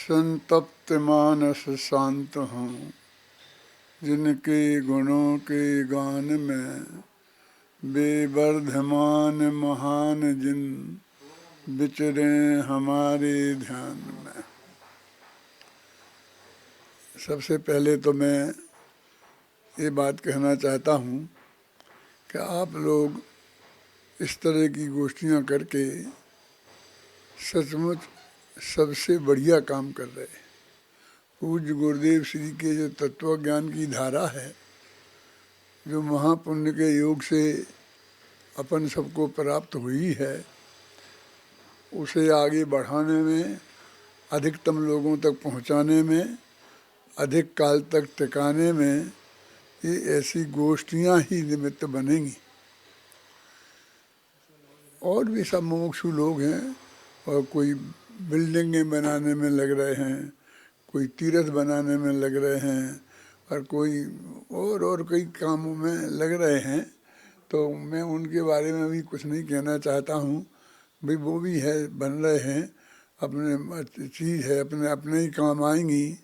संतप्त मानस शांत हूँ, जिनके गुणों के गान में बेवर्धमान महान जिन विचरे हमारे ध्यान में। सबसे पहले तो मैं ये बात कहना चाहता हूँ कि आप लोग इस तरह की गोष्ठियाँ करके सचमुच सबसे बढ़िया काम कर रहे हैं। पूज्य गुरुदेव श्री के जो तत्व ज्ञान की धारा है, जो महापुण्य के योग से अपन सबको प्राप्त हुई है, उसे आगे बढ़ाने में, अधिकतम लोगों तक पहुंचाने में, अधिक काल तक टिकाने में ये ऐसी गोष्ठियां ही निमित्त बनेंगी। और भी सब मुमुक्षु लोग हैं, और कोई बिल्डिंगें बनाने में लग रहे हैं, कोई तीर्थ बनाने में लग रहे हैं, और कोई और कई कामों में लग रहे हैं। तो मैं उनके बारे में भी कुछ नहीं कहना चाहता हूँ। भाई वो भी है, बन रहे हैं, अपने चीज़ है, अपने अपने ही काम आएंगी।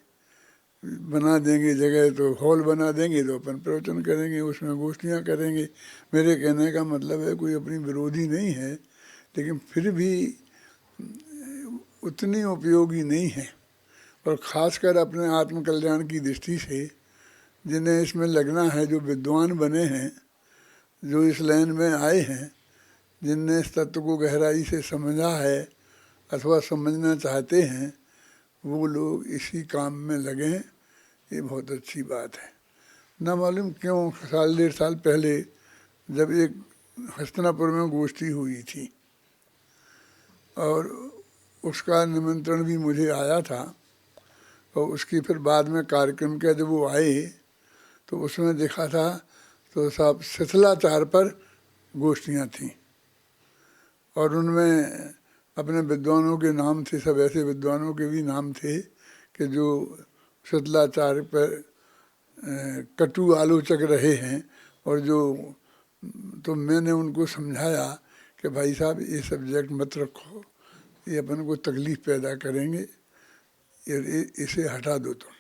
बना देंगे जगह तो हॉल बना देंगे तो अपन प्रवचन करेंगे, उसमें गोष्ठियाँ करेंगे। मेरे कहने का मतलब है कोई अपनी विरोधी नहीं है, लेकिन फिर भी उतनी उपयोगी नहीं है। और ख़ासकर अपने आत्मकल्याण की दृष्टि से जिन्हें इसमें लगना है, जो विद्वान बने हैं, जो इस लाइन में आए हैं, जिनने इस तत्व को गहराई से समझा है अथवा समझना चाहते हैं, वो लोग इसी काम में लगें। ये बहुत अच्छी बात है। न मालूम क्यों साल डेढ़ साल पहले जब एक हस्तिनापुर में गोष्ठी हुई थी और उसका निमंत्रण भी मुझे आया था, और उसकी फिर बाद में कार्यक्रम के जब वो आए तो उसमें देखा था तो सब शिथिलाचार पर गोष्ठियाँ थीं, और उनमें अपने विद्वानों के नाम थे। सब ऐसे विद्वानों के भी नाम थे कि जो शिथिलाचार पर कटु आलोचक रहे हैं। और जो तो मैंने उनको समझाया कि भाई साहब ये सब्जेक्ट मत रखो, ये अपन को तकलीफ़ पैदा करेंगे, इसे हटा दो तुम।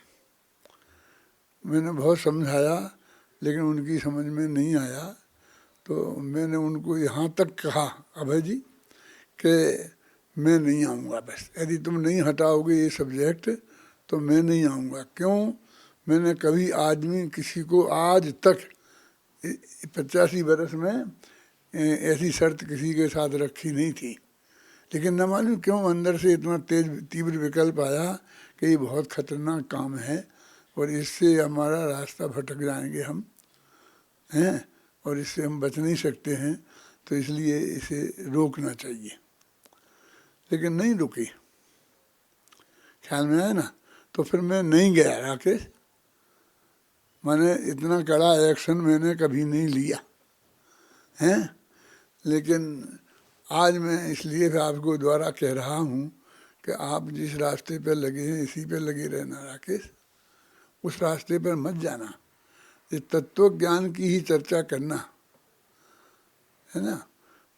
मैंने बहुत समझाया, लेकिन उनकी समझ में नहीं आया। तो मैंने उनको यहाँ तक कहा, अभय जी, कि मैं नहीं आऊँगा, बस यदि तुम नहीं हटाओगे ये सब्जेक्ट तो मैं नहीं आऊँगा। क्यों? मैंने कभी आदमी किसी को आज तक 85 बरस में ऐसी शर्त किसी के साथ रखी नहीं थी। लेकिन न मालूम क्यों अंदर से इतना तीव्र विकल्प आया कि ये बहुत खतरनाक काम है और इससे हमारा रास्ता भटक जाएंगे हम हैं, और इससे हम बच नहीं सकते हैं, तो इसलिए इसे रोकना चाहिए। लेकिन नहीं रुकी, ख्याल में आया ना। तो फिर मैं नहीं गया राकेश, मैंने इतना कड़ा एक्शन मैंने कभी नहीं लिया हैं। लेकिन आज मैं इसलिए आपको द्वारा कह रहा हूँ कि आप जिस रास्ते पर लगे हैं इसी पर लगे रहना राकेश, उस रास्ते पर मत जाना। ये तत्व ज्ञान की ही चर्चा करना है ना।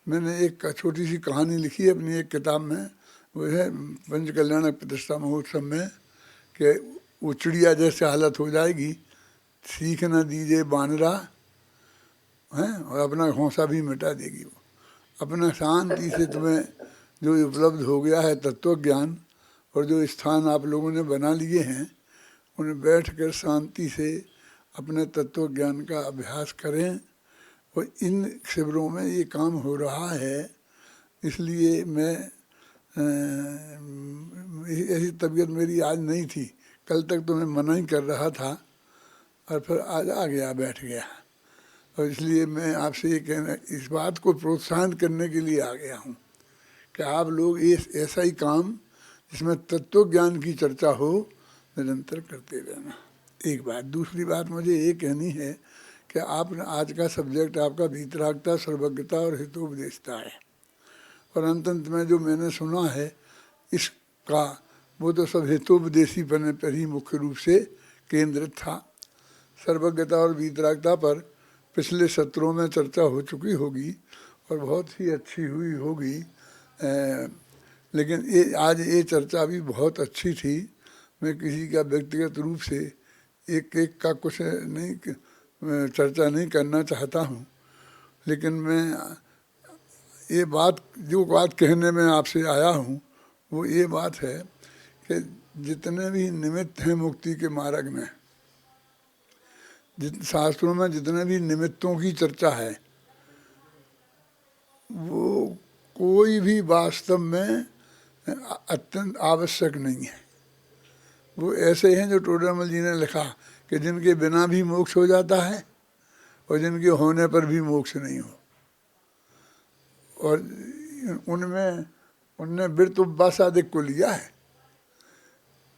मैंने एक छोटी सी कहानी लिखी है अपनी एक किताब में, वो है पंचकल्याणक प्रतिष्ठा महोत्सव में, कि वो चिड़िया जैसे हालत हो जाएगी, सीख न दीजिए बानरा हैं, और अपना घोंसा भी मिटा देगी। वो अपना शांति से तुम्हें जो उपलब्ध हो गया है तत्व ज्ञान, और जो स्थान आप लोगों ने बना लिए हैं, उन्हें बैठ कर शांति से अपने तत्व ज्ञान का अभ्यास करें। और इन शिविरों में ये काम हो रहा है, इसलिए मैं ऐसी तबीयत मेरी आज नहीं थी। कल तक तो मैं मना ही कर रहा था, और फिर आज आ गया, बैठ गया। और इसलिए मैं आपसे ये कहना, इस बात को प्रोत्साहन करने के लिए आ गया हूँ कि आप लोग ऐसा ही काम जिसमें तत्व ज्ञान की चर्चा हो निरंतर करते रहना। एक बात। दूसरी बात मुझे ये कहनी है कि आप आज का सब्जेक्ट आपका वीतरागता, सर्वज्ञता और हितोपदेशता है, और अंत में जो मैंने सुना है इसका, वो तो सब हितोपदेशी पने पर ही मुख्य रूप से केंद्रित था। सर्वज्ञता और वीतरागता पर पिछले सत्रों में चर्चा हो चुकी होगी और बहुत ही अच्छी हुई होगी। लेकिन आज ये चर्चा भी बहुत अच्छी थी, मैं किसी का व्यक्तिगत रूप से एक एक का कुछ नहीं चर्चा नहीं करना चाहता हूँ, लेकिन मैं ये बात जो बात कहने में आपसे आया हूँ वो ये बात है कि जितने भी निमित्त हैं मुक्ति के मार्ग में, शास्त्रों में जितने भी निमित्तों की चर्चा है, वो कोई भी वास्तव में अत्यंत आवश्यक नहीं है। वो ऐसे हैं जो टोडरमल जी ने लिखा कि जिनके बिना भी मोक्ष हो जाता है और जिनके होने पर भी मोक्ष नहीं हो। और उनने वृत्त उपवास आदिक को लिया है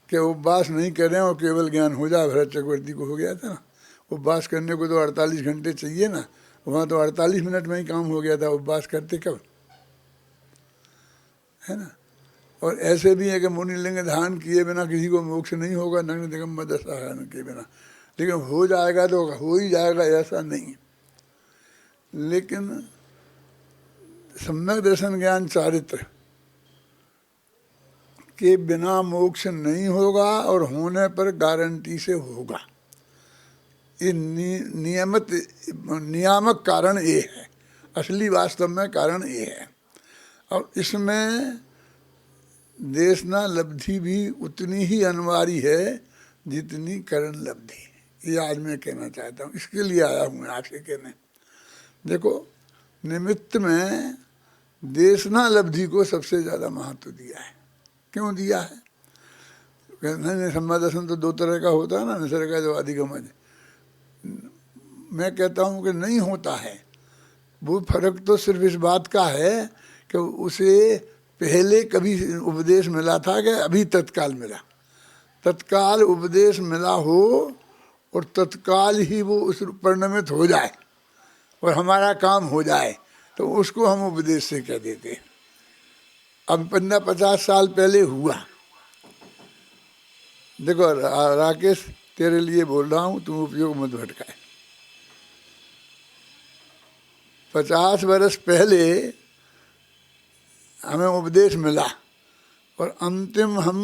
कि उपवास नहीं करें और केवल ज्ञान हो जाए। भरत चक्रवर्ती को हो गया था ना, उपवास करने को तो 48 घंटे चाहिए ना, वहाँ तो 48 मिनट में ही काम हो गया था। उपवास करते कब, है ना। और ऐसे भी है कि मुनिलिंग ध्यान किए बिना किसी को मोक्ष नहीं होगा, नग्न दिगंबर दशा के बिना, लेकिन हो जाएगा तो हो ही जाएगा ऐसा नहीं। लेकिन सम्यक दर्शन ज्ञान चारित्र के बिना मोक्ष नहीं होगा और होने पर गारंटी से होगा। ये नियामक कारण ये है, असली वास्तव में कारण ये है। और इसमें देशना लब्धि भी उतनी ही अनिवार्य है जितनी करण लब्धि। ये आज मैं कहना चाहता हूँ, इसके लिए आया हूँ मैं आपसे कहने। देखो, निमित्त में देशना लब्धि को सबसे ज़्यादा महत्व दिया है। क्यों दिया है? नहीं, सम्यक दर्शन तो दो तरह का होता है ना, निसर्ग जो अधिगमन। मैं कहता हूँ कि नहीं होता है। वो फर्क तो सिर्फ इस बात का है कि उसे पहले कभी उपदेश मिला था कि अभी तत्काल मिला। तत्काल उपदेश मिला हो और तत्काल ही वो उस परिणमित हो जाए और हमारा काम हो जाए, तो उसको हम उपदेश से कह देते हैं। अब 50 साल पहले हुआ। देखो राकेश, तेरे लिए बोल रहा हूँ, तुम उपयोग मत भटकाए। 50 वर्ष पहले हमें उपदेश मिला और अंतिम हम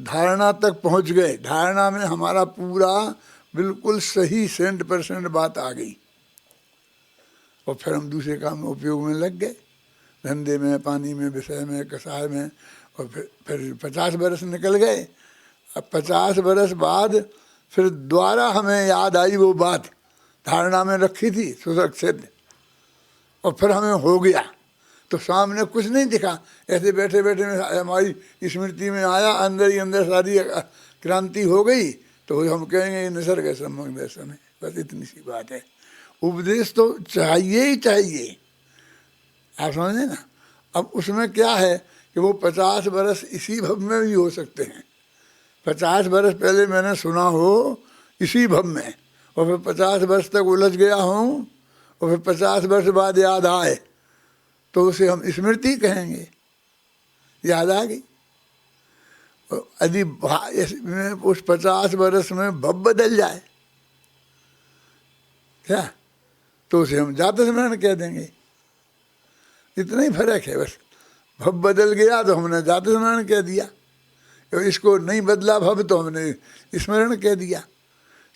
धारणा तक पहुँच गए। धारणा में हमारा पूरा बिल्कुल सही 100% बात आ गई और फिर हम दूसरे काम में उपयोग में लग गए, धंधे में, पानी में, विषय में, कसाय में। और फिर 50 बरस निकल गए। अब 50 बरस बाद फिर दोबारा हमें याद आई वो बात, धारणा में रखी थी सुरक्षित, और फिर हमें हो गया। तो सामने कुछ नहीं दिखा, ऐसे बैठे बैठे में हमारी स्मृति में आया, अंदर ही अंदर सारी क्रांति हो गई। तो हम कहेंगे ये निसर्ग सम्यक दर्शन है। बस इतनी सी बात है। उपदेश तो चाहिए ही चाहिए, आप समझे ना। अब उसमें क्या है कि वो 50 बरस इसी भव में भी हो सकते हैं। 50 बरस पहले मैंने सुना हो इसी भव में, और फिर 50 वर्ष तक उलझ गया हूँ, और फिर 50 वर्ष बाद याद आए तो उसे हम स्मृति कहेंगे, याद आ गई। यदि उस 50 वर्ष में भव बदल जाए क्या, तो उसे हम जात स्मरण कह देंगे। इतना ही फर्क है बस। भव बदल गया तो हमने जात स्मरण कह दिया, तो इसको नहीं बदला भव तो हमने स्मरण कह दिया।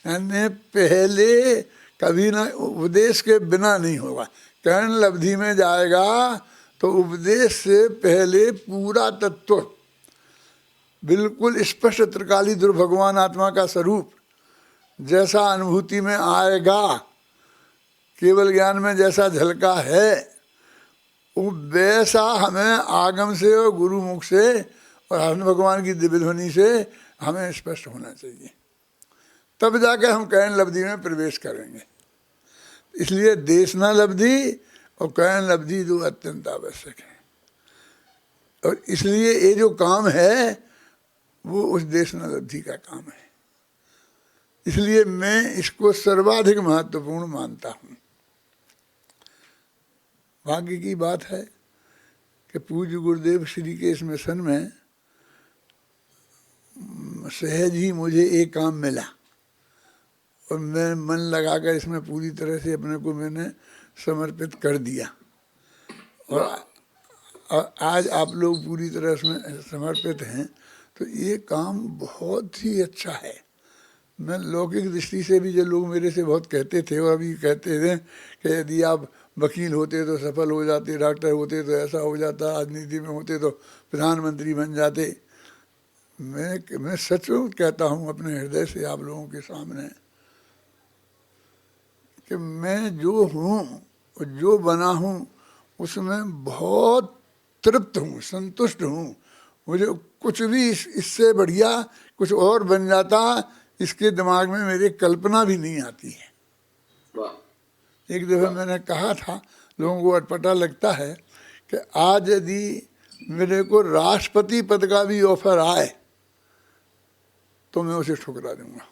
यानी पहले कभी ना, उपदेश के बिना नहीं होगा। कर्ण लब्धि में जाएगा तो उपदेश से पहले पूरा तत्व बिल्कुल स्पष्ट त्रिकाली दुर्भगवान आत्मा का स्वरूप जैसा अनुभूति में आएगा, केवल ज्ञान में जैसा झलका है, वो वैसा हमें आगम से और गुरु मुख से और हरण भगवान की दिव्य ध्वनि से हमें स्पष्ट होना चाहिए। तब जाके हम कर्ण लब्धि में प्रवेश करेंगे। इसलिए देशना लब्धि और कर्ण लब्धि दो अत्यंत आवश्यक है। और इसलिए ये जो काम है वो उस देशना लब्धि का काम है। इसलिए मैं इसको सर्वाधिक महत्वपूर्ण मानता हूँ। भाग्य की बात है कि पूज्य गुरुदेव श्री के इस मिशन में सहज ही मुझे एक काम मिला और मैं मन लगाकर इसमें पूरी तरह से अपने को मैंने समर्पित कर दिया। और और आज आप लोग पूरी तरह उसमें समर्पित हैं, तो ये काम बहुत ही अच्छा है। मैं लौकिक दृष्टि से भी, जो लोग मेरे से बहुत कहते थे और अभी कहते थे कि यदि आप वकील होते तो सफल हो जाते, डॉक्टर होते तो ऐसा हो जाता, राजनीति में होते तो प्रधानमंत्री बन जाते। मैं सच में कहता हूँ अपने हृदय से आप लोगों के सामने कि मैं जो हूँ और जो बना हूँ उसमें बहुत तृप्त हूँ, संतुष्ट हूँ। मुझे कुछ भी इससे बढ़िया कुछ और बन जाता, इसके दिमाग में मेरे कल्पना भी नहीं आती है। एक दफ़ा मैंने कहा था, लोगों को अटपटा लगता है कि आज यदि मेरे को राष्ट्रपति पद का भी ऑफर आए तो मैं उसे ठुकरा दूंगा।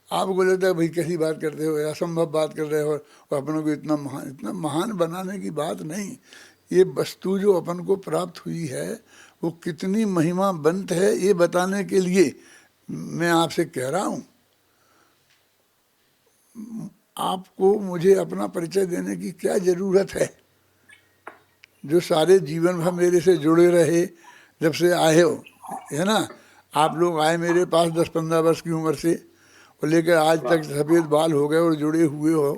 आपको लगता है भाई कैसी बात करते हो, असंभव बात कर रहे हो, और अपनों को इतना महान बनाने की बात नहीं। ये वस्तु जो अपन को प्राप्त हुई है वो कितनी महिमावंत है, ये बताने के लिए मैं आपसे कह रहा हूँ। आपको मुझे अपना परिचय देने की क्या ज़रूरत है? जो सारे जीवन भर मेरे से जुड़े रहे, जब से आए हो, है ना, आप लोग आए मेरे पास 10-15 वर्ष की उम्र से और लेकर आज तक सफ़ेद बाल हो गए और जुड़े हुए हो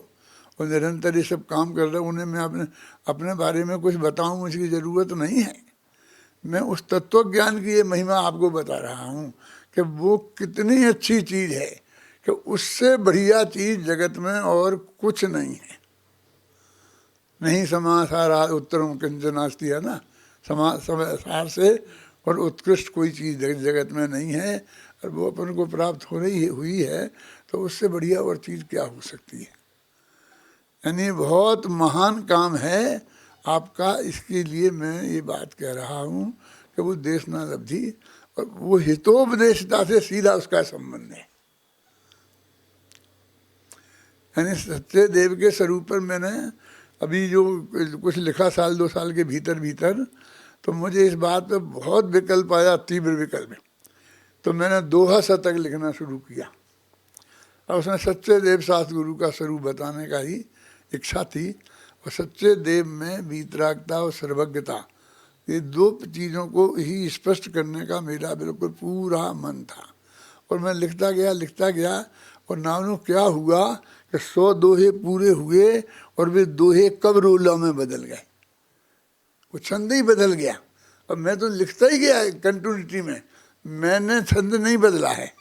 और निरंतर ये सब काम कर रहे हो, उन्हें मैं अपने बारे में कुछ बताऊं मुझे ज़रूरत नहीं है। मैं उस तत्व ज्ञान की ये महिमा आपको बता रहा हूँ कि वो कितनी अच्छी चीज़ है कि उससे बढ़िया चीज़ जगत में और कुछ नहीं है। नहीं समासारा उत्तरम किंचनास्ति, है ना, समासार से और उत्कृष्ट कोई चीज़ जगत में नहीं है, और वो अपन को प्राप्त हो रही हुई है, तो उससे बढ़िया और चीज़ क्या हो सकती है। यानी बहुत महान काम है आपका। इसके लिए मैं ये बात कह रहा हूँ कि वो देशना लब्धि और वो हितोपदेशता से सीधा उसका संबंध है। यानी सच्चे देव के स्वरूप पर मैंने अभी जो कुछ लिखा 1-2 साल के भीतर, तो मुझे इस बात पर बहुत विकल्प आया, तीव्र विकल्प। तो मैंने दोहा शतक लिखना शुरू किया और उसमें सच्चे देव शास्त्र गुरु का स्वरूप बताने का ही इच्छा थी। और सच्चे देव में वीतरागता और सर्वज्ञता, ये 2 चीज़ों को ही स्पष्ट करने का मेरा बिल्कुल पूरा मन था। और मैं लिखता गया और नानू क्या हुआ कि 100 दोहे पूरे हुए और वे दोहे कब रोला में बदल गए, वो छंद ही बदल गया। और मैं तो लिखता ही गया कंटिन्यूटी में, मैंने छंद नहीं बदला है।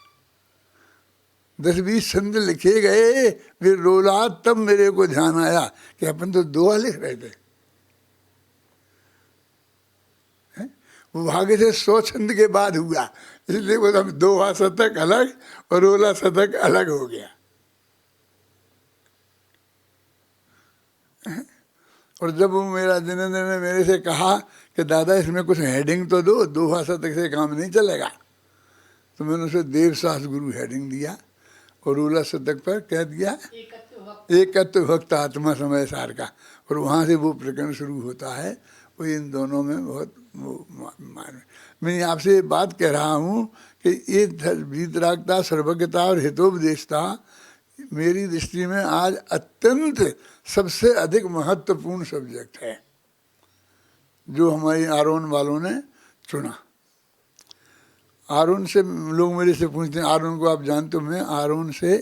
10-20 छंद लिखे गए, वे रोला, तब मेरे को ध्यान आया कि अपन तो दोहा लिख रहे थे। वो भाग्य से 100 छंद के बाद हुआ, इसलिए वो दोहा शतक अलग और रोला शतक अलग हो गया। और जब वो मेरा जिनेंद्र ने मेरे से कहा कि दादा इसमें कुछ हेडिंग तो दो, दोहा शतक से काम नहीं चलेगा, तो मैंने उसे देव शास्त्र गुरु हेडिंग दिया और रोला शतक पर कह दिया एकत्व भक्त आत्मा समय सार का। और वहाँ से वो प्रकरण शुरू होता है। वो इन दोनों में बहुत मैं आपसे बात कह रहा हूँ कि ये वीतरागता, सर्वज्ञता और हितोपदेशता मेरी दृष्टि में आज अत्यंत सबसे अधिक महत्वपूर्ण सब्जेक्ट है जो हमारे आरोन वालों ने चुना। आरोन से लोग मेरे से पूछते हैं, आरोन को आप जानते हो? मैं आरोन से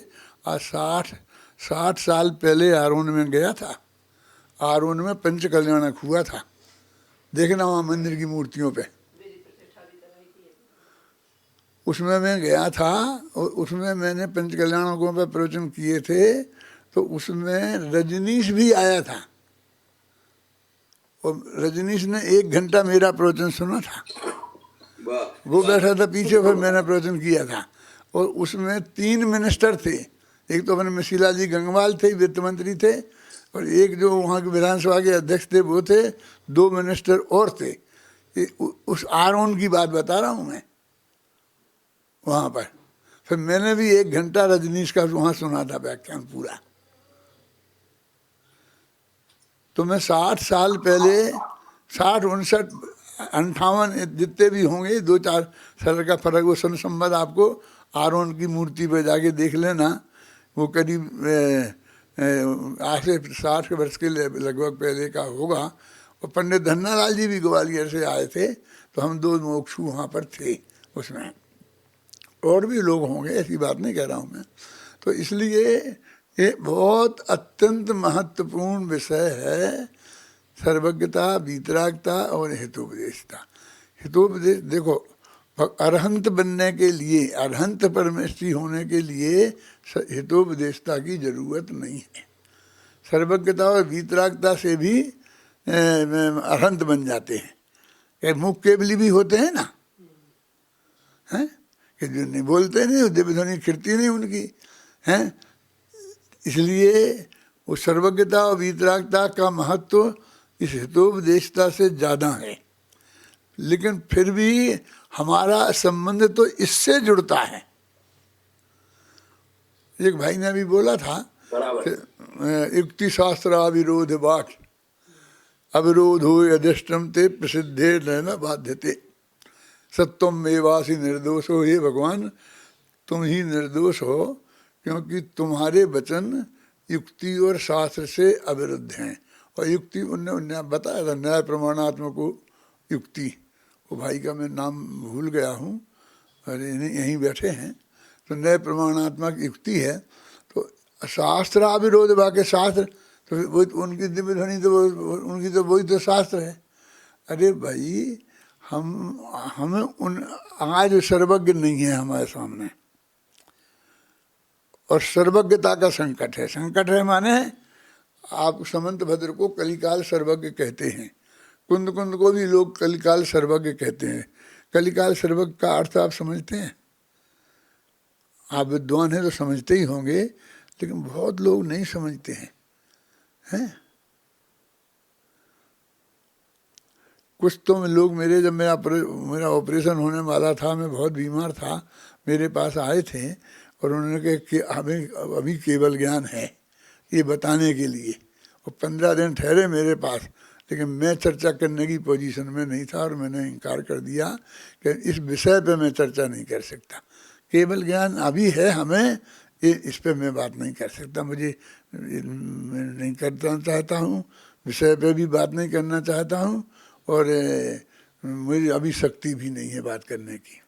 आज 60 साल पहले आरोन में गया था। आरोन में पंच कल्याणक हुआ था, देखना वहाँ मंदिर की मूर्तियों पे। उसमें मैं गया था और उसमें मैंने पंच कल्याणकों पर प्रवचन किए थे। तो उसमें रजनीश भी आया था और रजनीश ने 1 घंटा मेरा प्रवचन सुना था। वो बैठा था पीछे, फिर मैंने प्रवचन किया था। और उसमें 3 मिनिस्टर थे, एक तो अपने मिशिला जी गंगवाल थे, वित्त मंत्री थे, और एक जो वहाँ के विधानसभा के अध्यक्ष थे वो थे, 2 मिनिस्टर और थे। उस आरोन की बात बता रहा हूँ मैं वहाँ पर। फिर मैंने भी 1 घंटा रजनीश का वहाँ सुना था व्याख्यान पूरा। तो मैं 60 साल पहले, 60, 59, 58 जितने भी होंगे, 2-4 साल का फर्क, वो सन संबंध आपको आरोन की मूर्ति पर जाके देख लेना। वो करीब आज से 60 वर्ष के लगभग पहले का होगा। और पंडित धन्नालाल जी भी ग्वालियर से आए थे, तो हम 2 मोक्षु वहाँ पर थे उसमें। और भी लोग होंगे, ऐसी बात नहीं कह रहा हूँ मैं। तो इसलिए ये बहुत अत्यंत महत्वपूर्ण विषय है, सर्वज्ञता, वीतरागता और हितोपदेशता। हितोपदेश देखो, अरहंत बनने के लिए, अरहंत परमेष्ठी होने के लिए हितोपदेशता की जरूरत नहीं है। सर्वज्ञता और वीतरागता से भी अरहंत बन जाते हैं। मुख केवली भी होते हैं ना, हैं कि जो नहीं बोलते नहीं, दिव्य ध्वनि खिरती नहीं उनकी, हैं। इसलिए वो सर्वज्ञता और वीतरागता का महत्व इस हितोपदेशता से ज़्यादा है। लेकिन फिर भी हमारा संबंध तो इससे जुड़ता है। एक भाई ने अभी बोला था, युक्ति शास्त्र अविरोध वाक्य अविरोध हो यदिष्टम ते प्रसिद्धे न बाध्यते सत्वम मेवासी निर्दोष हो। हे भगवान, तुम ही निर्दोष हो, क्योंकि तुम्हारे वचन युक्ति और शास्त्र से अविरुद्ध हैं। और युक्ति उन्होंने बताया था, न्याय प्रमाणात्मक युक्ति। वो भाई का मैं नाम भूल गया हूँ, और यहीं बैठे हैं। तो न्याय प्रमाणात्मक युक्ति है। तो शास्त्र अविरोध वाक्य, शास्त्र तो वो उनकी दिव्य ध्वनि, तो उनकी तो वही तो शास्त्र है। अरे भाई, हमें आज सर्वज्ञ नहीं है हमारे सामने, और सर्वज्ञता का संकट है। संकट है माने आप समंत भद्र को कलिकाल सर्वज्ञ कहते हैं, कुंद कुंद को भी लोग कलिकाल सर्वज्ञ कहते हैं। कलिकाल सर्वज्ञ का अर्थ आप समझते हैं? आप विद्वान हैं तो समझते ही होंगे, लेकिन बहुत लोग नहीं समझते हैं। कुछ तो लोग जब मेरा ऑपरेशन होने वाला था, मैं बहुत बीमार था, मेरे पास आए थे और उन्होंने कहा कि हमें अभी केवल ज्ञान है ये बताने के लिए। और 15 दिन ठहरे मेरे पास, लेकिन मैं चर्चा करने की पोजीशन में नहीं था और मैंने इनकार कर दिया कि इस विषय पे मैं चर्चा नहीं कर सकता। केवल ज्ञान अभी है हमें, इस पे मैं बात नहीं कर सकता। मैं नहीं करना चाहता हूँ, विषय पे भी बात नहीं करना चाहता हूँ, और मेरी अभी शक्ति भी नहीं है बात करने की।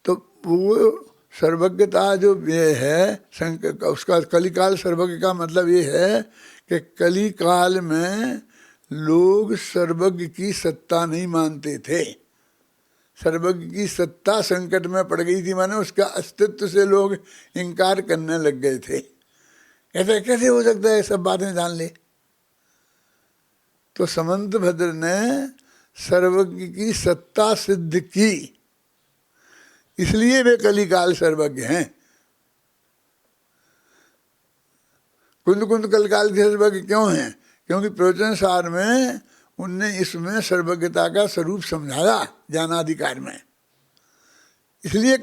तो वो सर्वज्ञता जो ये है, उसका कलिकाल सर्वज्ञ का मतलब ये है कि कलिकाल में लोग सर्वज्ञ की सत्ता नहीं मानते थे। सर्वज्ञ की सत्ता संकट में पड़ गई थी, माने उसका अस्तित्व से लोग इनकार करने लग गए थे। ऐसा कैसे हो सकता है, सब बातें जान ले। तो समंत भद्र ने सर्वज्ञ की सत्ता सिद्ध की, इसलिए वे कलिकाल सर्वज्ञ हैं। कुंद कुंद कलिकाल सर्वज्ञ क्यों हैं? क्योंकि प्रवचन सार में उनने इसमें सर्वज्ञता का स्वरूप समझाया ज्ञानाधिकार में, इसलिए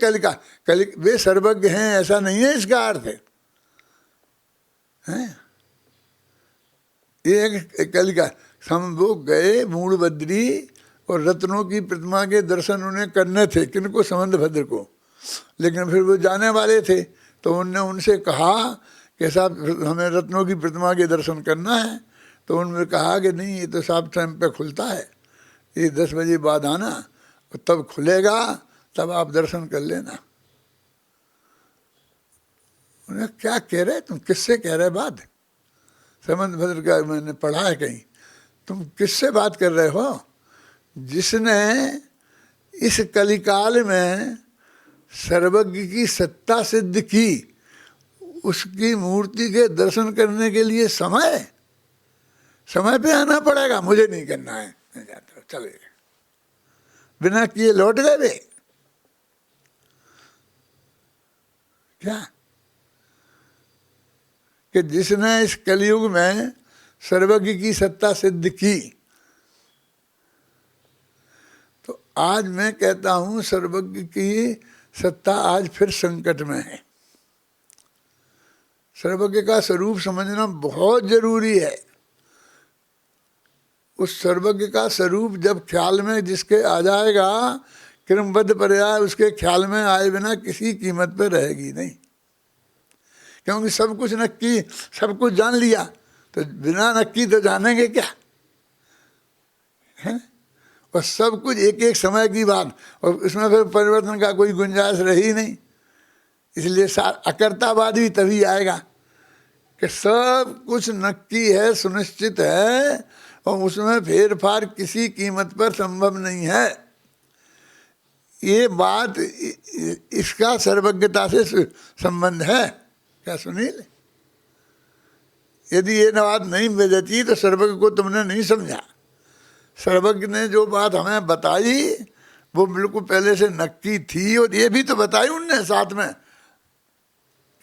वे सर्वज्ञ हैं ऐसा नहीं है इसका अर्थ है। ये कलिका हम लोग गए मूड़ बद्री और रत्नों की प्रतिमा के दर्शन उन्हें करने थे, किनको? समंत भद्र को। लेकिन फिर वो जाने वाले थे, तो उनने उनसे कहा कि साहब हमें रत्नों की प्रतिमा के दर्शन करना है। तो उन्होंने कहा कि नहीं, ये तो साहब टाइम पे खुलता है, ये 10 बजे बाद आना, और तब खुलेगा, तब आप दर्शन कर लेना। उन्हें क्या कह रहे, तुम किससे कह रहे बात? समंत भद्र का मैंने पढ़ा है कहीं, तुम किससे बात कर रहे हो? जिसने इस कलिकाल में सर्वज्ञ की सत्ता सिद्ध की, उसकी मूर्ति के दर्शन करने के लिए समय पे आना पड़ेगा। मुझे नहीं करना है, मैं जाता हूं, चले बिना किए लौट गए वे। क्या कि जिसने इस कलयुग में सर्वज्ञ की सत्ता सिद्ध की, तो आज मैं कहता हूं सर्वज्ञ की सत्ता आज फिर संकट में है। सर्वज्ञ का स्वरूप समझना बहुत जरूरी है। उस सर्वज्ञ का स्वरूप जब ख्याल में जिसके आ जाएगा, क्रमबद्ध पर्याय उसके ख्याल में आए बिना किसी कीमत पर रहेगी नहीं। क्योंकि सब कुछ नक्की, सब कुछ जान लिया, तो बिना नक्की तो जानेंगे क्या है। और सब कुछ एक एक समय की बात, और उसमें फिर परिवर्तन का कोई गुंजाइश रही नहीं। इसलिए अकर्तावाद भी तभी आएगा कि सब कुछ नक्की है, सुनिश्चित है, और उसमें फेर फार किसी कीमत पर संभव नहीं है। ये बात, इसका सर्वज्ञता से संबंध है क्या सुनील? यदि ये बात नहीं बजती तो सर्वज्ञ को तुमने नहीं समझा। सर्वज्ञ ने जो बात हमें बताई वो बिल्कुल पहले से नक्की थी, और ये भी तो बताई उनने साथ में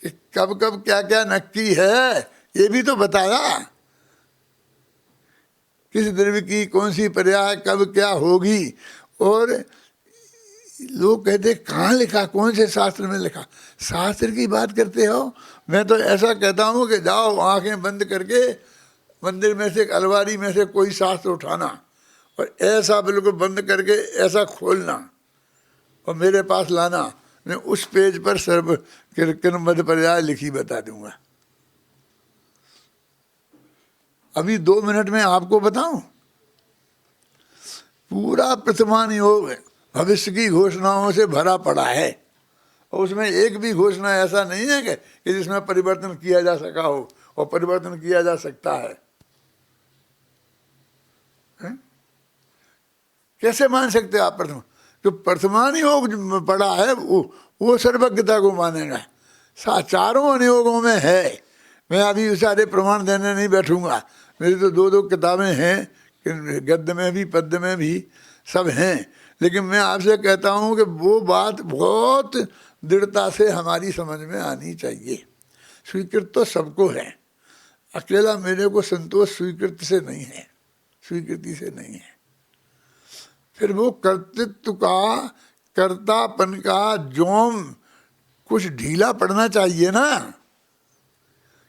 कि कब कब क्या क्या नक्की है, ये भी तो बताया। किस द्रव्य की कौन सी पर्याय कब क्या होगी। और लोग कहते कहाँ लिखा, कौन से शास्त्र में लिखा? शास्त्र की बात करते हो? मैं तो ऐसा कहता हूँ कि जाओ आंखें बंद करके मंदिर में से, एक अलमारी में से कोई शास्त्र उठाना और ऐसा बिल्कुल बंद करके ऐसा खोलना और मेरे पास लाना, मैं उस पेज पर सर्व किरमद पर्याय लिखी बता दूंगा। अभी 2 मिनट में आपको बताऊं, पूरा प्रथमान योग भविष्य की घोषणाओं से भरा पड़ा है, और उसमें एक भी घोषणा ऐसा नहीं है कि जिसमें परिवर्तन किया जा सका हो, और परिवर्तन किया जा सकता है। कैसे मान सकते आप? प्रथम जो प्रथमान योग पढ़ा है वो सर्वज्ञता को मानेगा। चारों अनुयोगों में है। मैं अभी सारे प्रमाण देने नहीं बैठूंगा, मेरी तो 2-2 किताबें हैं, गद्य में भी पद्य में भी सब हैं। लेकिन मैं आपसे कहता हूँ कि वो बात बहुत दृढ़ता से हमारी समझ में आनी चाहिए। स्वीकृत तो सबको है, अकेला मेरे को संतोष स्वीकृत से नहीं है, स्वीकृति से नहीं है। फिर वो कर्तृत्व का, कर्तापन का जोम कुछ ढीला पड़ना चाहिए ना।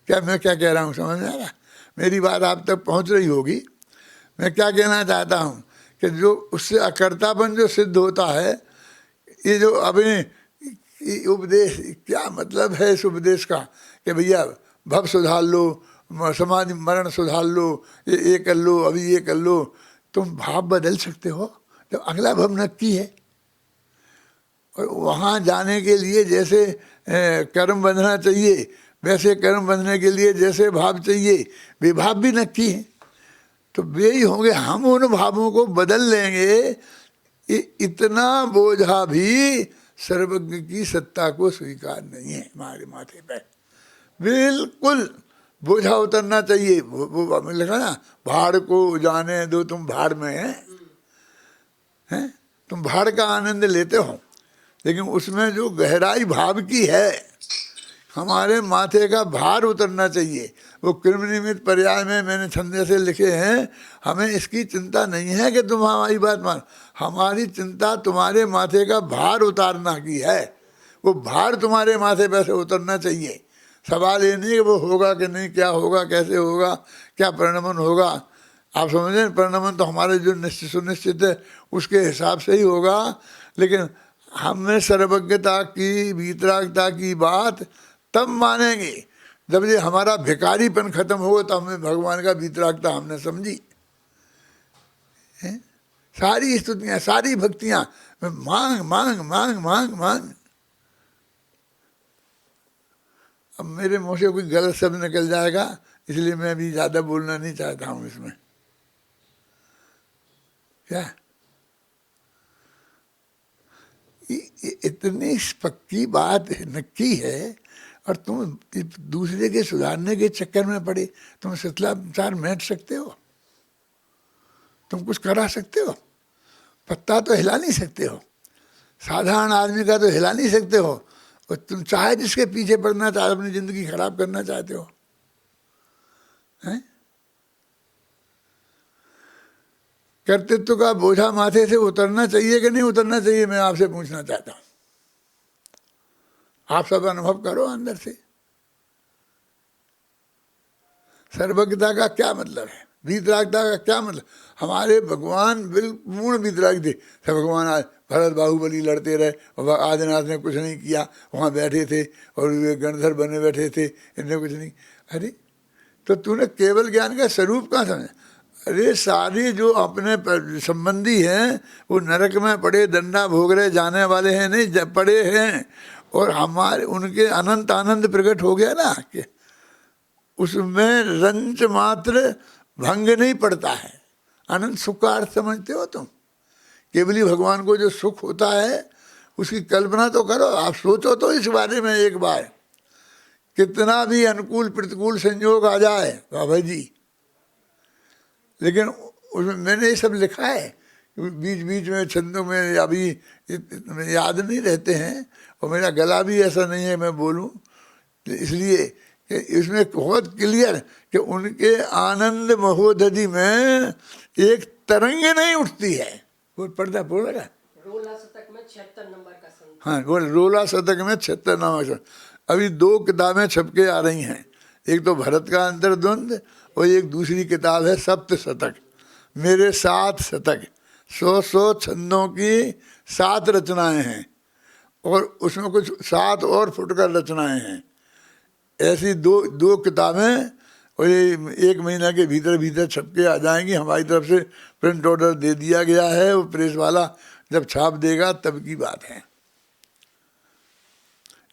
क्या मैं क्या कह रहा हूँ समझ में आ रहा? मेरी बात आप तक पहुँच रही होगी। मैं क्या कहना चाहता हूँ कि जो उससे अकर्तापन जो सिद्ध होता है, ये जो अभी उपदेश, क्या मतलब है इस उपदेश का कि भैया भव सुधार लो, समाधि मरण सुधार लो, ये कर लो, अभी ये कर लो। तुम भाव बदल सकते हो जब अगला भव नक्की है। और वहाँ जाने के लिए जैसे कर्म बंधना चाहिए, वैसे कर्म बंधने के लिए जैसे भाव चाहिए, वे भाव भी नक्की है। तो वे ही होंगे, हम उन भावों को बदल लेंगे। इतना बोझा भी सर्वज्ञ की सत्ता को स्वीकार नहीं है हमारे माथे पे। बिल्कुल बोझा उतरना चाहिए। वो लिखा ना, भाड़ को जाने दो तुम भाड़ में हैं? तुम भाड़ का आनंद लेते हो, लेकिन उसमें जो गहराई भाव की है, हमारे माथे का भार उतरना चाहिए। वो कर्म निमित्त पर्याय में मैंने छंद से लिखे हैं, हमें इसकी चिंता नहीं है कि तुम हमारी बात मान, हमारी चिंता तुम्हारे माथे का भार उतारना की है। वो भार तुम्हारे माथे पे से उतरना चाहिए। सवाल ये नहीं कि वो होगा कि नहीं, क्या होगा, कैसे होगा, क्या परिणमन होगा। आप समझें, परिणमन तो हमारे जो निश्चित सुनिश्चित है उसके हिसाब से ही होगा। लेकिन हमें सर्वज्ञता की, वीतरागता की बात तब मानेंगे जब ये हमारा भिखारीपन खत्म होगा, तो हमें भगवान का वीतरागता हमने समझी है? सारी स्तुतियाँ, सारी भक्तियाँ मांग मांग मांग मांग मांग। अब मेरे मुँह से कोई गलत शब्द निकल जाएगा, इसलिए मैं अभी ज़्यादा बोलना नहीं चाहता हूँ इसमें। क्या इतनी पक्की बात नक्की है, और तुम दूसरे के सुधारने के चक्कर में पड़े। तुम शिथिलाचार मैट सकते हो, तुम कुछ करा सकते हो? पत्ता तो हिला नहीं सकते हो, साधारण आदमी का तो हिला नहीं सकते हो। और तुम चाहे जिसके पीछे पड़ना चाहे, अपनी जिंदगी खराब करना चाहते हो हैं? कर्तृत्व का बोझा माथे से उतरना चाहिए कि नहीं उतरना चाहिए, मैं आपसे पूछना चाहता हूं। आप सब अनुभव करो अंदर से। सर्वज्ञता का क्या मतलब है? वीतरागता का क्या मतलब? हमारे भगवान बिल्कुल पूर्ण वीतराग थे। सब भगवान आज भरत बाहुबली लड़ते रहे और आदिनाथ ने कुछ नहीं किया, वहाँ बैठे थे और वे गणधर बने बैठे थे, इनने कुछ नहीं। अरे तो तूने केवल ज्ञान का स्वरूप कहाँ समझा? अरे सारे जो अपने संबंधी हैं वो नरक में पड़े दंडा भोग रहे जाने वाले हैं, नहीं पड़े हैं, और हमारे उनके अनंत आनंद प्रकट हो गया ना कि उसमें रंच मात्र भंग नहीं पड़ता है। अनंत सुख का अर्थ समझते हो तुम? केवली भगवान को जो सुख होता है उसकी कल्पना तो करो, आप सोचो तो इस बारे में एक बार। कितना भी अनुकूल प्रतिकूल संयोग आ जाए बाबा जी, लेकिन उसमें मैंने ये सब लिखा है, बीच बीच में छंदों में अभी याद नहीं रहते हैं, और मेरा गला भी ऐसा नहीं है मैं बोलूं, इसलिए कि इसमें बहुत क्लियर कि उनके आनंद महोदधि में एक तरंग नहीं उठती है। वो पढ़ता बोलेगा रोला शतक में 76 नंबर का संत। हाँ बोल, रोला शतक में 76 नंबर का। अभी 2 किताबें छपके आ रही हैं, एक तो भरत का अंतर्द्वंद और एक दूसरी किताब है सप्त शतक, मेरे 7 शतक, 100 छंदों की 7 रचनाएं हैं, और उसमें कुछ 7 और फुटकर रचनाएं हैं। ऐसी दो किताबें, और ये 1 महीना के भीतर भीतर छपके आ जाएंगी। हमारी तरफ से प्रिंट ऑर्डर दे दिया गया है, वो प्रेस वाला जब छाप देगा तब की बात है।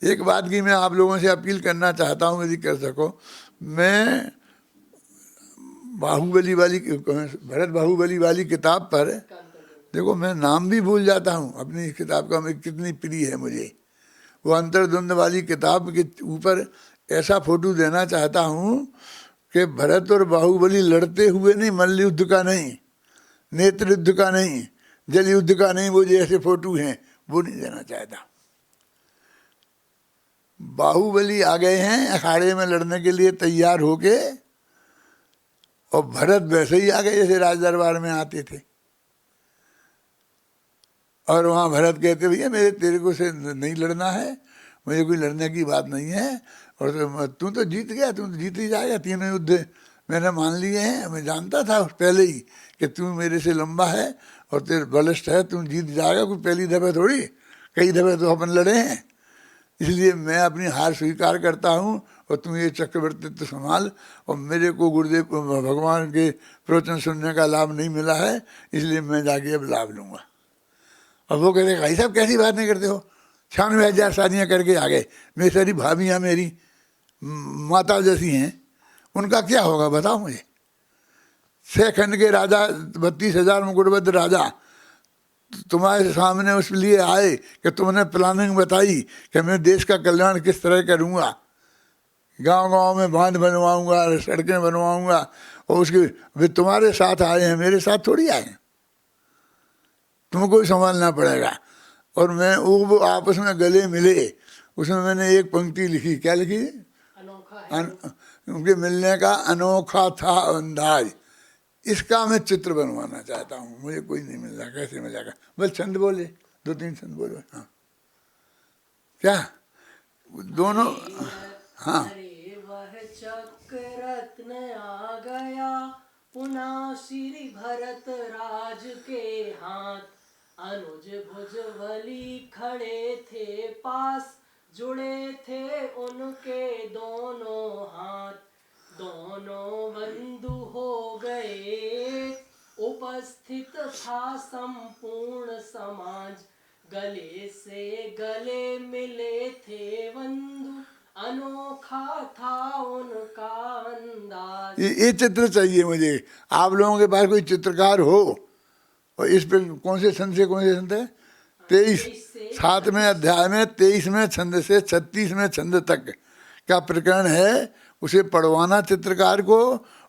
एक बात की मैं आप लोगों से अपील करना चाहता हूँ, यदि कर सको। मैं बाहुबली वाली, भरत बाहुबली वाली किताब पर देखो, मैं नाम भी भूल जाता हूँ अपनी किताब का, मैं कितनी प्रिय है मुझे। वो अंतर्द्वंद वाली किताब के ऊपर ऐसा फोटो देना चाहता हूँ कि भरत और बाहुबली लड़ते हुए नहीं, मल्ल युद्ध का नहीं, नेत्र युद्ध का नहीं, जल युद्ध का नहीं, वो जो ऐसे फोटो हैं वो नहीं देना चाहता। बाहुबली आ गए हैं अखाड़े में लड़ने के लिए तैयार होके, और भरत वैसे ही आ गए जैसे राज दरबार में आते थे। और वहाँ भरत कहते भैया मेरे तेरे को से नहीं लड़ना है, मुझे कोई लड़ने की बात नहीं है, और तू तो जीत गया, तू तो जीत ही जाएगा, 3 युद्ध मैंने मान लिए हैं, मैं जानता था पहले ही कि तू मेरे से लंबा है और तेरे बलिष्ठ है, तू जीत जाएगा, कोई पहली दफ़े थोड़ी, कई दफ़े तो अपन लड़े हैं। इसलिए मैं अपनी हार स्वीकार करता हूँ, और तुम ये चक्रवर्तित्व संभाल। और मेरे को गुरुदेव भगवान के प्रवचन सुनने का लाभ नहीं मिला है, इसलिए मैं जाके अब लाभ लूँगा। और वो कहते भाई साहब कैसी बात नहीं करते हो, 96,000 शादियाँ करके आ गए, मेरी सारी भाभियाँ मेरी माता जैसी हैं, उनका क्या होगा बताओ मुझे। 6 खंड के राजा, 32,000 मुकुटबद्ध राजा तुम्हारे सामने उस लिए आए कि तुमने प्लानिंग बताई कि मैं देश का कल्याण किस तरह करूँगा, गांव-गांव में बांध बनवाऊँगा, सड़कें बनवाऊँगा, और उसके वे तुम्हारे साथ आए हैं, मेरे साथ थोड़ी आए हैं, तुमको ही संभालना पड़ेगा। और मैं वो आपस में गले मिले, उसमें मैंने एक पंक्ति लिखी, क्या लिखी? उनके मिलने का अनोखा था अंदाज, इसका मैं चित्र बनवाना चाहता हूँ। मुझे कोई नहीं मिल रहा, कैसे मिलेगा? बस छंद बोले, 2-3 छंद बोलो। हाँ क्या दोनों? हाँ वह चक्र रत्न आ गया पुनः श्री भरत राज के हाथ, अनुज भुजबली खड़े थे पास, जुड़े थे उनके दोनों हाथ, दोनों बंधु हो गए, उपस्थित था संपूर्ण समाज, गले से गले मिले थे बंधु, अनोखा था उनका अंदाज। ये चित्र चाहिए मुझे। आप लोगों के पास कोई चित्रकार हो, और इस पे कौन से छंद से कौन से छंद है? 23 7वें अध्याय में 23वें छंद से 36वें छंद तक का प्रकरण है, उसे पढ़वाना चित्रकार को,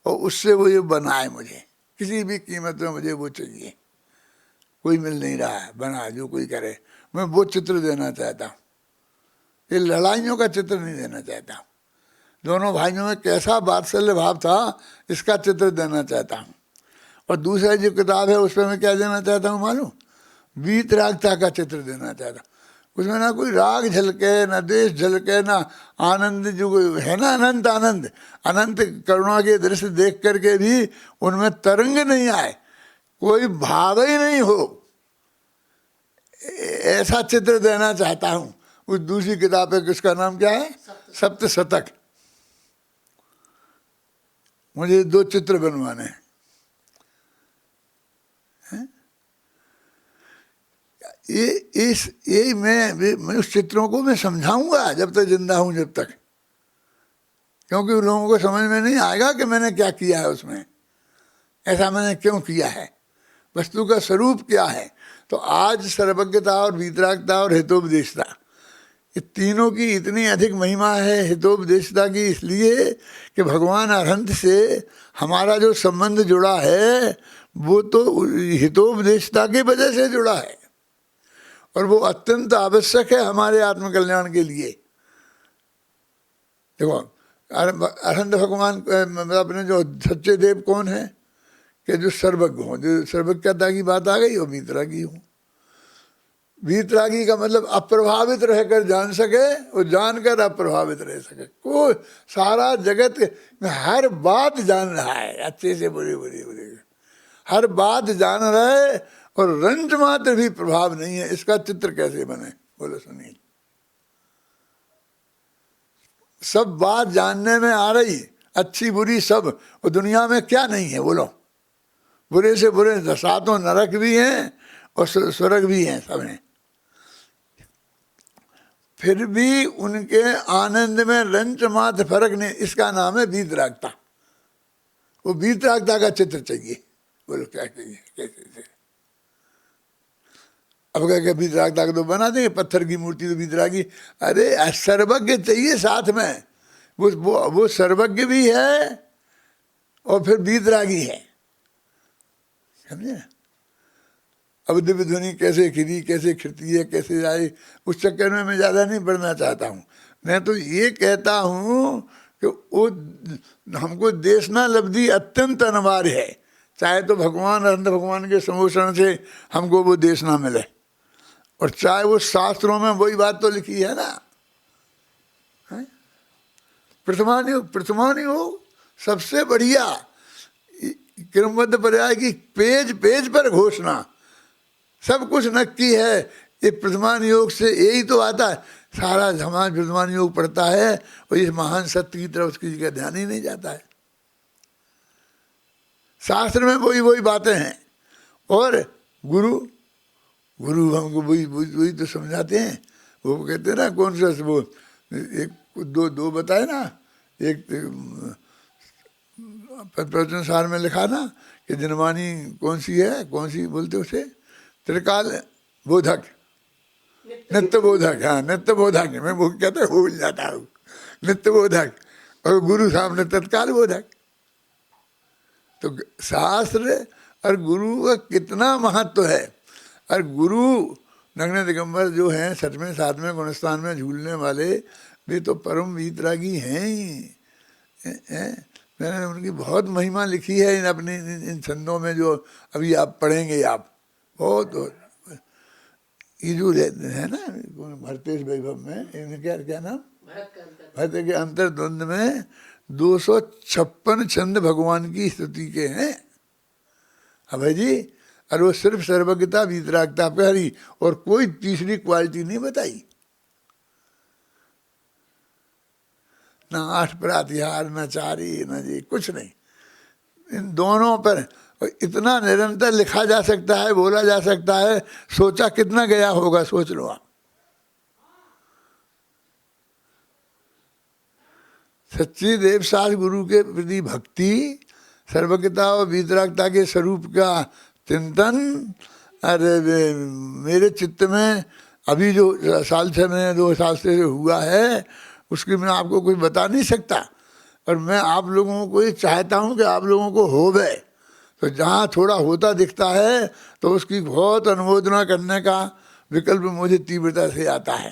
और उससे वो ये बनाए मुझे, किसी भी कीमत में मुझे वो चाहिए। कोई मिल नहीं रहा है, बना जो कोई करे, मैं वो चित्र देना चाहता हूँ। ये लड़ाइयों का चित्र नहीं देना चाहता हूँ। दोनों भाइयों में कैसा वात्सल्य भाव था, इसका चित्र देना चाहता हूँ। और दूसरा जो किताब है उस पर मैं क्या देना चाहता हूँ मालूम? वीतरागता का चित्र देना चाहता हूँ। उसमें ना कोई राग झलके, ना द्वेष झलके, ना आनंद जो है ना, अनंत आनंद, अनंत करुणा के दृश्य देख करके भी उनमें तरंग नहीं आए, कोई भाव ही नहीं हो, ऐसा चित्र देना चाहता हूँ। उस दूसरी किताब है, किसका नाम क्या है, सप्त शतक। मुझे 2 चित्र बनवाने हैं। ये मैं उस चित्रों को मैं समझाऊंगा जब तक जिंदा हूं, जब तक, क्योंकि उन लोगों को समझ में नहीं आएगा कि मैंने क्या किया है उसमें, ऐसा मैंने क्यों किया है, वस्तु का स्वरूप क्या है। तो आज सर्वज्ञता और वीतरागता और हितोपदेशता, ये तीनों की इतनी अधिक महिमा है हितोपदेशता की, इसलिए कि भगवान अरहंत से हमारा जो संबंध जुड़ा है वो तो हितोपदेशता की वजह से जुड़ा है, और वो अत्यंत आवश्यक है हमारे आत्मकल्याण के लिए। देखो अरहंत भगवान मतलब अपने जो सच्चे देव कौन है कि जो सर्वज्ञ हो, जो सर्वज्ञता की बात आ गई, वो वीतरागी हो। वीतरागी का मतलब अप्रभावित रहकर जान सके, वो जानकर अप्रभावित रह सके। कोई सारा जगत हर बात जान रहा है, अच्छे से बुरे बुरे बुरे हर बात जान रहा है, और रंज मात्र भी प्रभाव नहीं है। इसका चित्र कैसे बने, बोलो सुनील। सब बात जानने में आ रही, अच्छी बुरी सब, और दुनिया में क्या नहीं है बोलो। बुरे से बुरे 7 नरक भी हैं और स्वर्ग भी हैं, सब हैं। फिर भी उनके आनंद में रंच मात्र फर्क नहीं। इसका नाम है वीतरागता। वो वीतरागता का चित्र चाहिए, बोलो क्या चाहिए, कैसे। अब क्या वीतरागता तो बना देंगे, पत्थर की मूर्ति तो वीतरागी। अरे सर्वज्ञ चाहिए साथ में, वो सर्वज्ञ भी है और फिर वीतरागी है, समझे। अब दिव्य ध्वनि कैसे खिली, कैसे खिरती है, कैसे आई, उस चक्कर में मैं ज़्यादा नहीं बढ़ना चाहता हूँ। मैं तो ये कहता हूँ कि वो हमको देशना लब्धि अत्यंत अनिवार्य है, चाहे तो भगवान अनंत भगवान के समोषण से हमको वो देशना मिले, और चाहे वो शास्त्रों में वही बात तो लिखी है ना, प्रथमानुयोग सबसे बढ़िया क्रमबद्ध पर्याय की पेज पेज पर घोषणा, सब कुछ नक्की है। ये प्रथमान योग से यही तो आता है, सारा समाज प्रथमान योग पढ़ता है और इस महान सत्य की तरफ किसी का ध्यान ही नहीं जाता है। शास्त्र में वही बातें हैं, और गुरु हमको वही तो समझाते हैं। वो कहते हैं ना, कौन सा वो एक दो बताए ना, एक प्रवचन सार में लिखा ना कि जनवाणी कौन सी है, कौन सी बोलते उसे, त्रिकाल बोधक, नित्य बोधक। हाँ, नित्य बोधक, मैं वो कहते भूल जाता हूँ, नित्य बोधक, और गुरु सामने तत्काल बोधक। तो शास्त्र और गुरु का कितना महत्व है। और गुरु नग्न दिगंबर जो हैं 6वें 7वें गुणस्थान में झूलने वाले, वे तो परम वीतरागी हैं ही। मैंने उनकी बहुत महिमा लिखी है अपने इन छंदों में, जो अभी आप पढ़ेंगे। आप बहुत ये जो है ना भरतेश वैभव में, इनके क्या नाम, भरत के अंतर्द्वंद में 256 छंद भगवान की स्तुति के हैं। अभय जी, और वो सिर्फ सर्वज्ञता वीतरागता पे हरी, और कोई तीसरी क्वालिटी नहीं बताई, ना 8 प्रातिहार, न चारी, न जी, कुछ नहीं। इन दोनों पर इतना निरंतर लिखा जा सकता है, बोला जा सकता है, सोचा कितना गया होगा, सोच लो आप। सच्ची देवसास गुरु के प्रति भक्ति, सर्वज्ञता और वीतरागता के स्वरूप का चिंतन। अरे मेरे चित्त में अभी जो 2 साल से हुआ है, उसकी मैं आपको कुछ बता नहीं सकता, और मैं आप लोगों को ये चाहता हूँ कि आप लोगों को हो गए। तो जहाँ थोड़ा होता दिखता है तो उसकी बहुत अनुमोदना करने का विकल्प मुझे तीव्रता से आता है,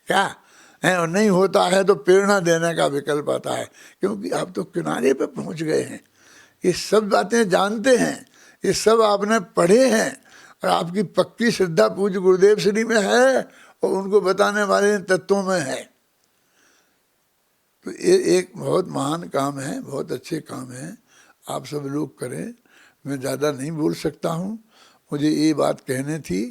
क्या है, और नहीं होता है तो प्रेरणा देने का विकल्प आता है, क्योंकि आप तो किनारे पे पहुँच गए हैं, ये सब बातें जानते हैं, ये सब आपने पढ़े हैं, और आपकी पक्की श्रद्धा पूज्य गुरुदेव श्री में है, और उनको बताने वाले तत्वों में है। तो ये एक बहुत महान काम है, बहुत अच्छे काम है, आप सब लोग करें। मैं ज़्यादा नहीं बोल सकता हूँ, मुझे ये बात कहने थी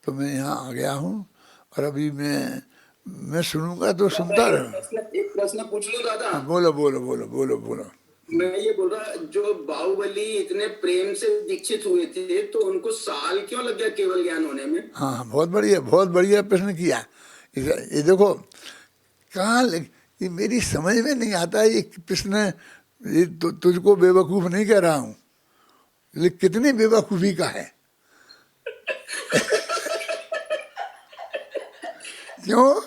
तो मैं यहाँ आ गया हूँ। और अभी मैं सुनूंगा तो सुनता रहूँ। एक प्रश्न पूछ लूं दादा? हाँ, बोलो बोलो बोलो बोलो बोलो। मैं ये बोल रहा, जो बाहुबली इतने प्रेम से दीक्षित हुए थे तो उनको साल क्यों लग गया केवल ज्ञान होने में? हाँ हाँ, बहुत बढ़िया प्रश्न किया। ये देखो कहाँ ये मेरी समझ में नहीं आता ये प्रश्न। ये तुझको बेवकूफ़ नहीं कह रहा हूँ, लेकिन कितनी बेवकूफ़ी का है। क्यों?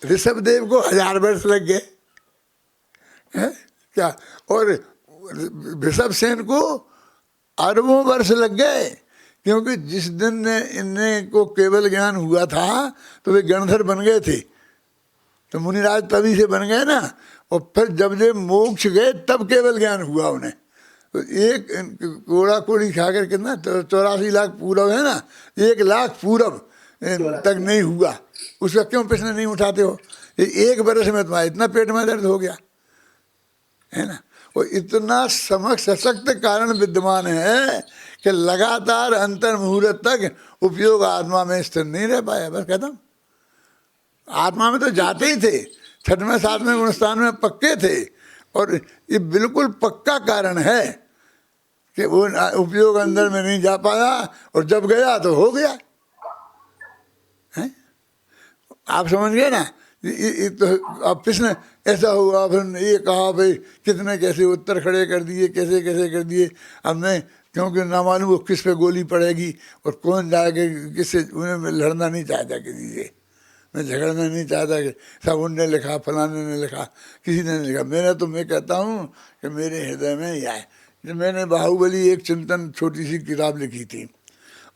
ऋषभ देव को 1000 वर्ष लग गए हैं क्या, और ऋषभ सेन को अरबों वर्ष लग गए, क्योंकि जिस दिन इनने को केवल ज्ञान हुआ था तो वे गणधर बन गए थे, तो मुनिराज तभी से बन गए ना। और फिर जब ये मोक्ष गए तब केवल ज्ञान हुआ उन्हें। तो एक कोड़ा कोड़ी खा कर कितना 84 लाख पूरब है ना, 1 लाख पूरब तक नहीं हुआ, उसका क्यों प्रश्न नहीं उठाते हो? ये 1 वर्ष में तुम्हारा इतना पेट में दर्द हो गया है ना। और इतना सशक्त कारण विद्यमान है कि लगातार अंतर मुहूर्त तक उपयोग आत्मा में स्थिर नहीं रह पाया, बस खत्म। आत्मा में तो जाते ही थे, 6वें 7वें गुणस्थान में पक्के थे, और ये बिल्कुल पक्का कारण है कि वो उपयोग अंदर में नहीं जा पाया, और जब गया तो हो गया है। आप समझ गए ना। ये तो अब प्रश्न ऐसा हुआ, फिर ये कहा भाई कितने कैसे उत्तर खड़े कर दिए, कैसे कैसे कर दिए। अब मैं क्योंकि ना मालूम वो किस पे गोली पड़ेगी और कौन जाएगा किससे, उन्हें मैं लड़ना नहीं चाहता किसी से, मैं झगड़ना नहीं चाहता कि सब उनने लिखा फलाने ने लिखा, किसी ने नहीं लिखा। मैं कहता हूँ कि मेरे हृदय में यह है। जब मैंने बाहुबली एक चिंतन छोटी सी किताब लिखी थी,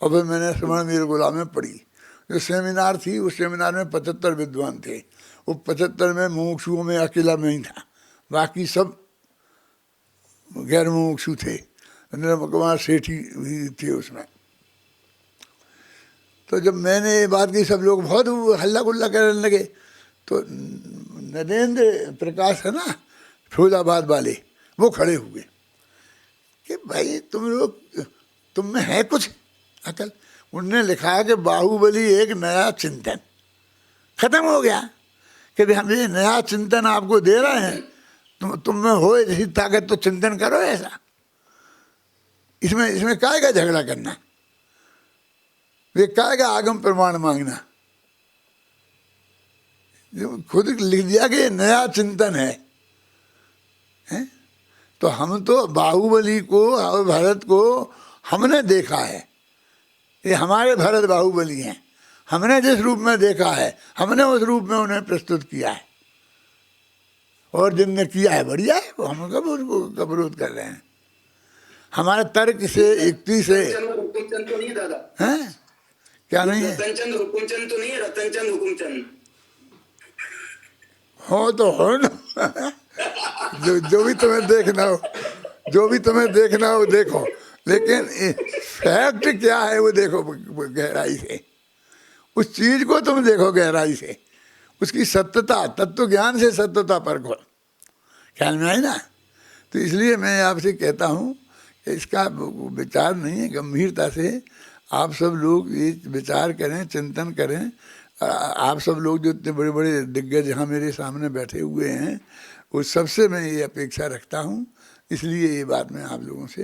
और फिर मैंने श्रवण वीर गुलाम में पढ़ी। जो सेमिनार थी, उस सेमिनार में 75 विद्वान थे। वो 75 में मुमुक्षुओं में अकेला मैं ही था, बाकी सब गैर मुमुक्षु थे। नरेंद्र कुमार सेठी भी थे उसमें। तो जब मैंने ये बात की, सब लोग बहुत हल्ला गुल्ला करने लगे। तो नरेंद्र प्रकाश है ना, फिरोजाबाद वाले, वो खड़े हुए कि भाई तुम में है कुछ अकल। उनने लिखा कि बाहुबली एक नया चिंतन, खत्म हो गया कि भाई हम ये नया चिंतन आपको दे रहे हैं, तुम में हो जैसी ताकत तो चिंतन करो ऐसा। इसमें काय का झगड़ा करना, वे काय का आगम प्रमाण मांगना। खुद लिख दिया कि ये नया चिंतन है? तो हम तो बाहुबली को और भरत को हमने देखा है, ये हमारे भरत बाहुबली हैं। हमने जिस रूप में देखा है, हमने उस रूप में उन्हें प्रस्तुत किया है, और जिनने किया है बढ़िया है, वो हम कब उसको विरोध कर रहे हैं। हमारे तर्क से, युक्ति से हुकुमचंद तो नहीं दादा? हैं क्या नहीं है? रतनचंद हुकुमचंद तो नहीं है? रतनचंद हुकुमचंद हो तो हो ना। जो भी तुम्हें देखना हो, जो भी तुम्हें देखना हो देखो, लेकिन फैक्ट क्या है वो देखो गहराई से। उस चीज को तुम देखो गहराई से, उसकी सत्यता, तत्व ज्ञान से सत्यता परखो। ख्याल में आई ना। तो इसलिए मैं आपसे कहता हूँ कि इसका विचार नहीं है, गंभीरता से आप सब लोग ये विचार करें, चिंतन करें। आप सब लोग जो इतने बड़े बड़े दिग्गज यहाँ मेरे सामने बैठे हुए हैं, वो सबसे मैं ये अपेक्षा रखता हूँ। इसलिए ये बात मैं आप लोगों से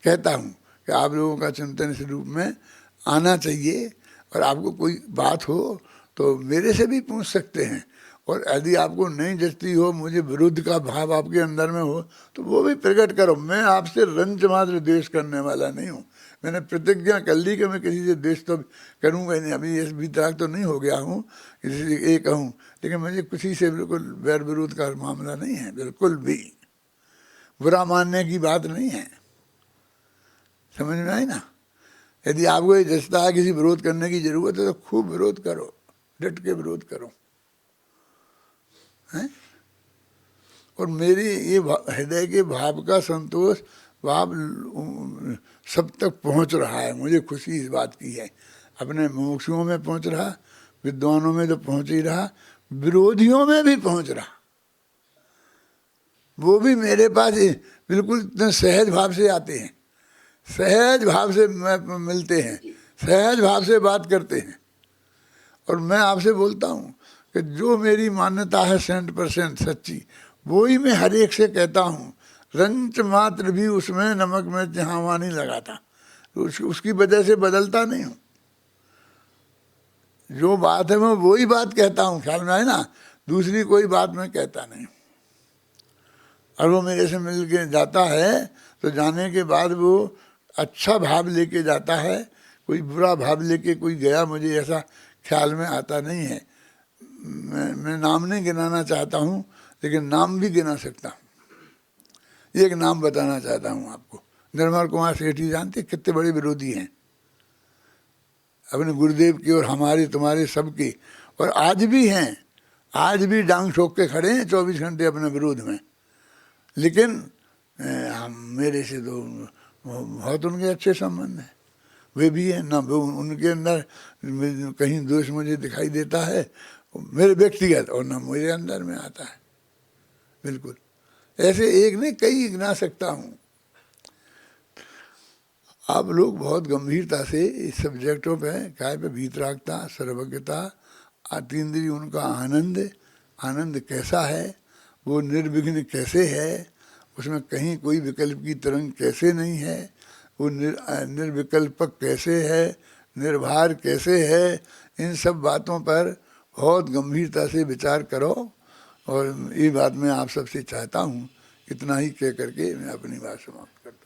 कहता हूँ कि आप लोगों का चिंतन इस रूप में आना चाहिए। और आपको कोई बात हो तो मेरे से भी पूछ सकते हैं, और यदि आपको नहीं जचती हो, मुझे विरुद्ध का भाव आपके अंदर में हो, तो वो भी प्रकट करो। मैं आपसे रंच मात्र द्वेष करने वाला नहीं हूँ। मैंने प्रतिज्ञा कर ली कि मैं किसी से द्वेष तो करूँगा नहीं। अभी इस तक तो नहीं हो गया हूँ किसी से ये कहूँ, लेकिन मुझे किसी से बिल्कुल वैर विरोध का मामला नहीं है, बिल्कुल भी बुरा मानने की बात नहीं है। समझ में आई ना। यदि आपको ये जचता है किसी विरोध करने की जरूरत है तो खूब विरोध करो, डट के विरोध करो, हैं। और मेरी ये हृदय के भाव का संतोष भाव सब तक पहुंच रहा है। मुझे खुशी इस बात की है, अपने मुमुक्षुओं में पहुंच रहा, विद्वानों में तो पहुंच ही रहा, विरोधियों में भी पहुंच रहा। वो भी मेरे पास बिल्कुल इतने सहज भाव से आते हैं, सहज भाव से मिलते हैं, सहज भाव से बात करते हैं। और मैं आपसे बोलता हूँ कि जो मेरी मान्यता है 100% सच्ची, वो ही मैं हर एक से कहता हूँ। रंच मात्र भी उसमें नमक में जहाँ वहाँ नहीं लगाता, तो उसकी वजह से बदलता नहीं हूँ। जो बात है मैं वही बात कहता हूँ, ख्याल में आए ना, दूसरी कोई बात मैं कहता नहीं। और वो मेरे से मिल के जाता है तो जाने के बाद वो अच्छा भाव लेके जाता है, कोई बुरा भाव लेके कोई गया, मुझे ऐसा ख्याल में आता नहीं है। मैं नाम नहीं गिनाना चाहता हूँ, लेकिन नाम भी गिना सकता हूँ। एक नाम बताना चाहता हूँ आपको, निर्मल कुमार सेठी जानते कितने बड़े विरोधी हैं अपने गुरुदेव की और हमारे तुम्हारे सबके, और आज भी हैं, आज भी डांग ठोक के खड़े हैं 24 घंटे अपने विरोध में। लेकिन हम मेरे से तो बहुत उनके अच्छे संबंध हैं, वे भी हैं ना, वो उनके अंदर कहीं दोष मुझे दिखाई देता है मेरे व्यक्तिगत, और ना मेरे अंदर में आता है। बिल्कुल ऐसे एक नहीं कई गिना सकता हूँ। आप लोग बहुत गंभीरता से इस सब्जेक्टों पे काय पे भीतरागता, सर्वज्ञता, अतीन्द्रिय उनका आनंद, आनंद कैसा है, वो निर्विघ्न कैसे है, उसमें कहीं कोई विकल्प की तरंग कैसे नहीं है, वो निर्विकल्पक कैसे है, निर्भार कैसे है, इन सब बातों पर बहुत गंभीरता से विचार करो। और ये बात मैं आप सबसे चाहता हूँ। इतना ही कह करके मैं अपनी बात समाप्त करता हूँ।